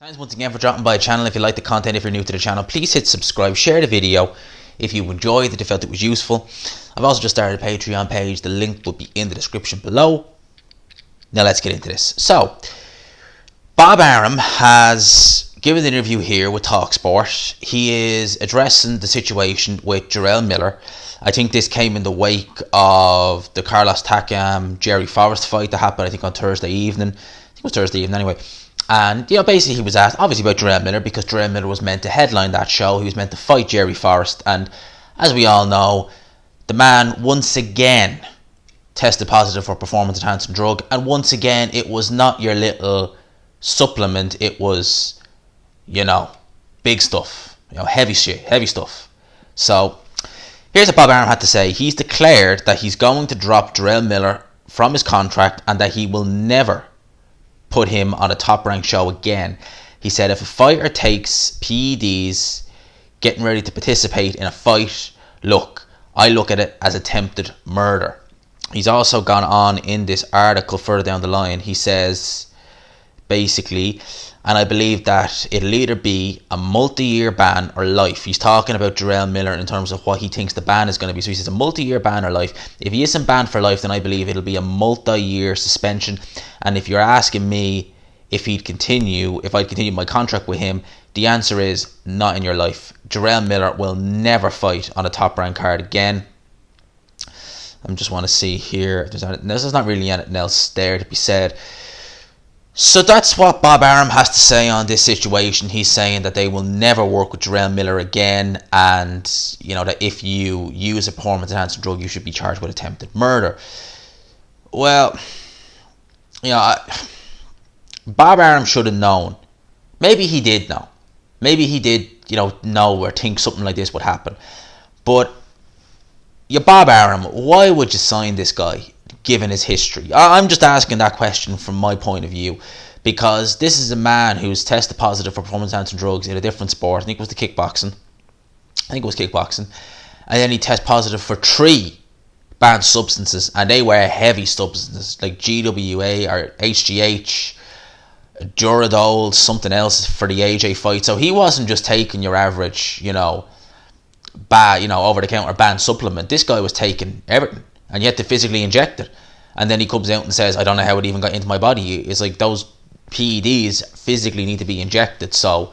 Thanks once again for dropping by the channel. If you like the content, if you're new to the channel, please hit subscribe, share the video if you enjoyed it, if you felt it was useful. I've also just started a Patreon page. The link will be in the description below. Now let's get into this. So, Bob Arum has given an interview here with TalkSport. He is addressing the situation with Jarrell Miller. I think this came in the wake of the Carlos Takam Jerry Forrest fight that happened, I think, on Thursday evening. I think it was Thursday evening anyway. And, basically he was asked, obviously, about Jarrell Miller, because Jarrell Miller was meant to headline that show. He was meant to fight Jerry Forrest. And as we all know, the man once again tested positive for performance-enhancing drug. And once again, it was not your little supplement. It was, big stuff. Heavy shit, heavy stuff. So, here's what Bob Arum had to say. He's declared that he's going to drop Jarrell Miller from his contract and that he will never put him on a top-ranked show again. He said if a fighter takes PEDs getting ready to participate in a fight, I look at it as attempted murder. He's also gone on in this article further down the line. He says, basically, and I believe that it'll either be a multi-year ban or life. He's talking about Jarrell Miller in terms of what he thinks the ban is going to be. So he says a multi-year ban or life. If he isn't banned for life, then I believe it'll be a multi-year suspension. And if you're asking me if I'd continue my contract with him, the answer is not in your life. Jarrell Miller will never fight on a top-ranked card again. I just want to see here if there's not really anything else there to be said. So that's what Bob Arum has to say on this situation. He's saying that they will never work with Jarrell Miller again, and that if you use a performance-enhancing drug, you should be charged with attempted murder. Well, Bob Arum should have known. Maybe he did know. Maybe he did, know or think something like this would happen. But Bob Arum, why would you sign this guy, given his history? I'm just asking that question from my point of view, because this is a man who's tested positive for performance-enhancing drugs in a different sport. I think it was kickboxing. And then he tested positive for 3 banned substances, and they were heavy substances like GWA or HGH, Duradol, something else for the AJ fight. So he wasn't just taking your average, over-the-counter banned supplement. This guy was taking everything, and you had to physically inject it. And then he comes out and says, I don't know how it even got into my body. It's like those PEDs physically need to be injected. So,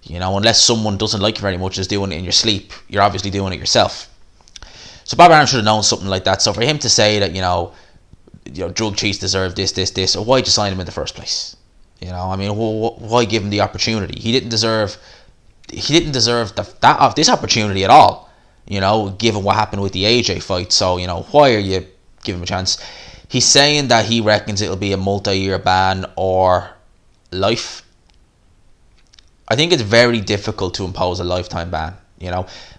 unless someone doesn't like you very much is doing it in your sleep, you're obviously doing it yourself. So Bob Arum should have known something like that. So for him to say that, drug cheats deserve this, or why'd you sign him in the first place? Why give him the opportunity? He didn't deserve this opportunity at all, given what happened with the AJ fight. So, why are you giving him a chance? He's saying that he reckons it'll be a multi-year ban or life. I think it's very difficult to impose a lifetime ban,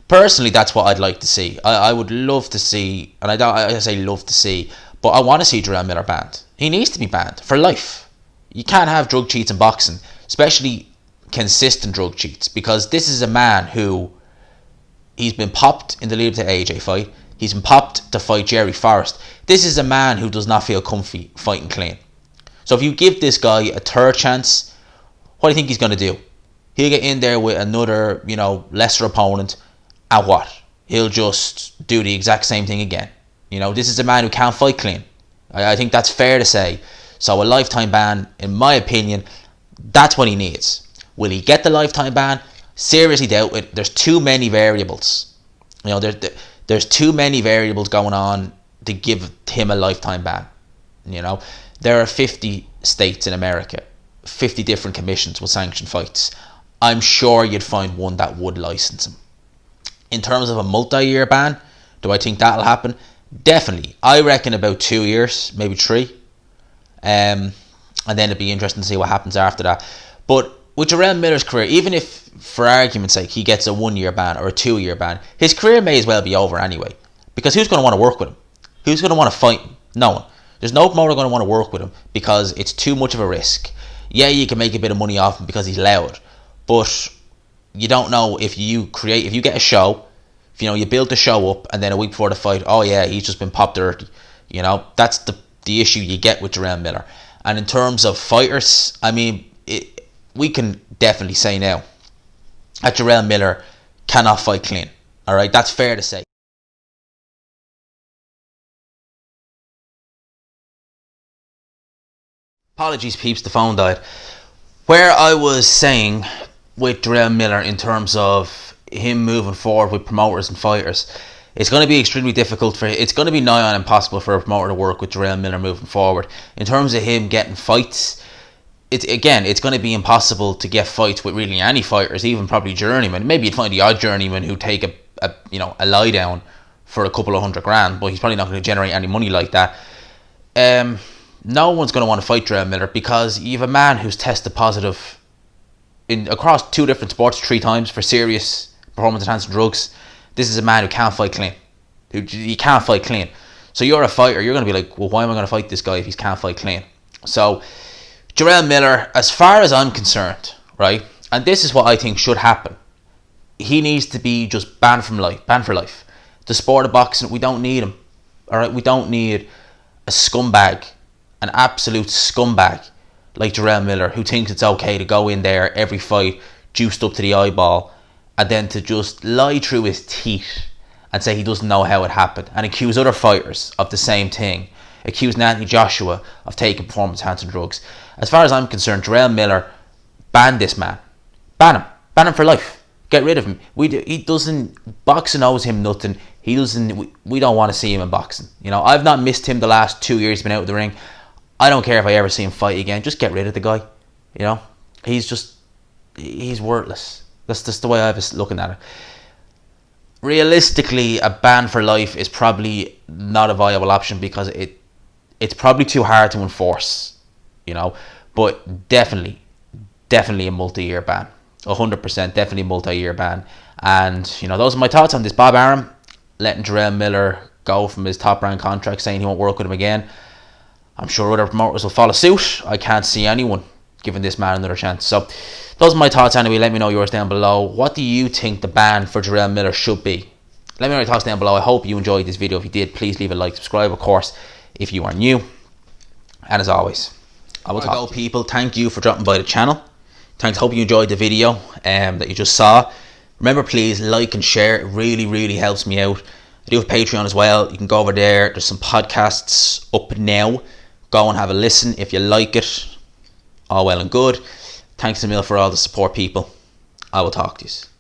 Personally, that's what I'd like to see. I would love to see, and I say love to see, but I want to see Jarrell Miller banned. He needs to be banned for life. You can't have drug cheats in boxing, especially consistent drug cheats, because this is a man who, he's been popped in the lead up to AJ fight. He's been popped to fight Jerry Forrest. This is a man who does not feel comfy fighting clean. So if you give this guy a third chance, what do you think he's going to do? He'll get in there with another, lesser opponent, and what? He'll just do the exact same thing again. This is a man who can't fight clean. I think that's fair to say. So a lifetime ban, in my opinion, that's what he needs. Will he get the lifetime ban? Seriously doubt it. There's too many variables. There's too many variables going on to give him a lifetime ban. There are 50 states in America, 50 different commissions with sanctioned fights. I'm sure you'd find one that would license him. In terms of a multi-year ban, do I think that'll happen? Definitely. I reckon about 2 years, maybe 3. And then it'd be interesting to see what happens after that. But with Jarrell Miller's career, even if, for argument's sake, he gets a 1-year ban or a 2-year ban, his career may as well be over anyway. Because who's going to want to work with him? Who's going to want to fight him? No one. There's no promoter going to want to work with him because it's too much of a risk. Yeah, you can make a bit of money off him because he's loud, but you don't know if you get a show, if you build the show up, and then a week before the fight, oh yeah, he's just been popped dirty. That's the issue you get with Jarrell Miller. And in terms of fighters, we can definitely say now that Jarrell Miller cannot fight clean. Alright, that's fair to say. Apologies peeps, the phone died. Where I was saying with Jarrell Miller in terms of him moving forward with promoters and fighters, it's going to be extremely difficult it's going to be nigh on impossible for a promoter to work with Jarrell Miller moving forward. In terms of him getting fights, it's going to be impossible to get fights with really any fighters, even probably journeymen. Maybe you'd find the odd journeyman who take a lie down for a couple of $100,000, but he's probably not going to generate any money like that. No one's going to want to fight Jarrell Miller because you have a man who's tested positive across 2 different sports 3 times for serious performance enhancing drugs. This is a man who can't fight clean. He can't fight clean. So you're a fighter, you're going to be like, well, why am I going to fight this guy if he can't fight clean? So Jarrell Miller, as far as I'm concerned, right, and this is what I think should happen, he needs to be just banned for life. The sport of boxing, we don't need him. Alright, we don't need a scumbag, an absolute scumbag like Jarrell Miller, who thinks it's okay to go in there every fight juiced up to the eyeball and then to just lie through his teeth and say he doesn't know how it happened and accuse other fighters of the same thing. Accuse Anthony Joshua of taking performance enhancing drugs. As far as I'm concerned, Jarrell Miller, ban this man. Ban him for life. Get rid of him. Boxing owes him nothing. We don't want to see him in boxing. You know, I've not missed him the last 2 years he's been out of the ring. I don't care if I ever see him fight again. Just get rid of the guy. You know, he's worthless. That's just the way I was looking at it. Realistically, a ban for life is probably not a viable option because it's probably too hard to enforce. You know, but definitely a multi-year ban. 100% definitely a multi-year ban. And you know, those are my thoughts on this. Bob Arum letting Jarrell Miller go from his top rank contract, saying he won't work with him again. I'm sure other promoters will follow suit. I can't see anyone giving this man another chance. So those are my thoughts anyway. Let me know yours down below. What do you think the ban for Jarrell Miller should be? Let me know your thoughts down below. I hope you enjoyed this video. If you did, please leave a like, subscribe of course if you are new. And as always, I will talk to people. Thank you for dropping by the channel. Thanks. Hope you enjoyed the video that you just saw. Remember, please like and share. It really helps me out. I do have Patreon as well. You can go over there. There's some podcasts up now. Go and have a listen if you like it. All well and good. Thanks a mil for all the support, people. I will talk to you.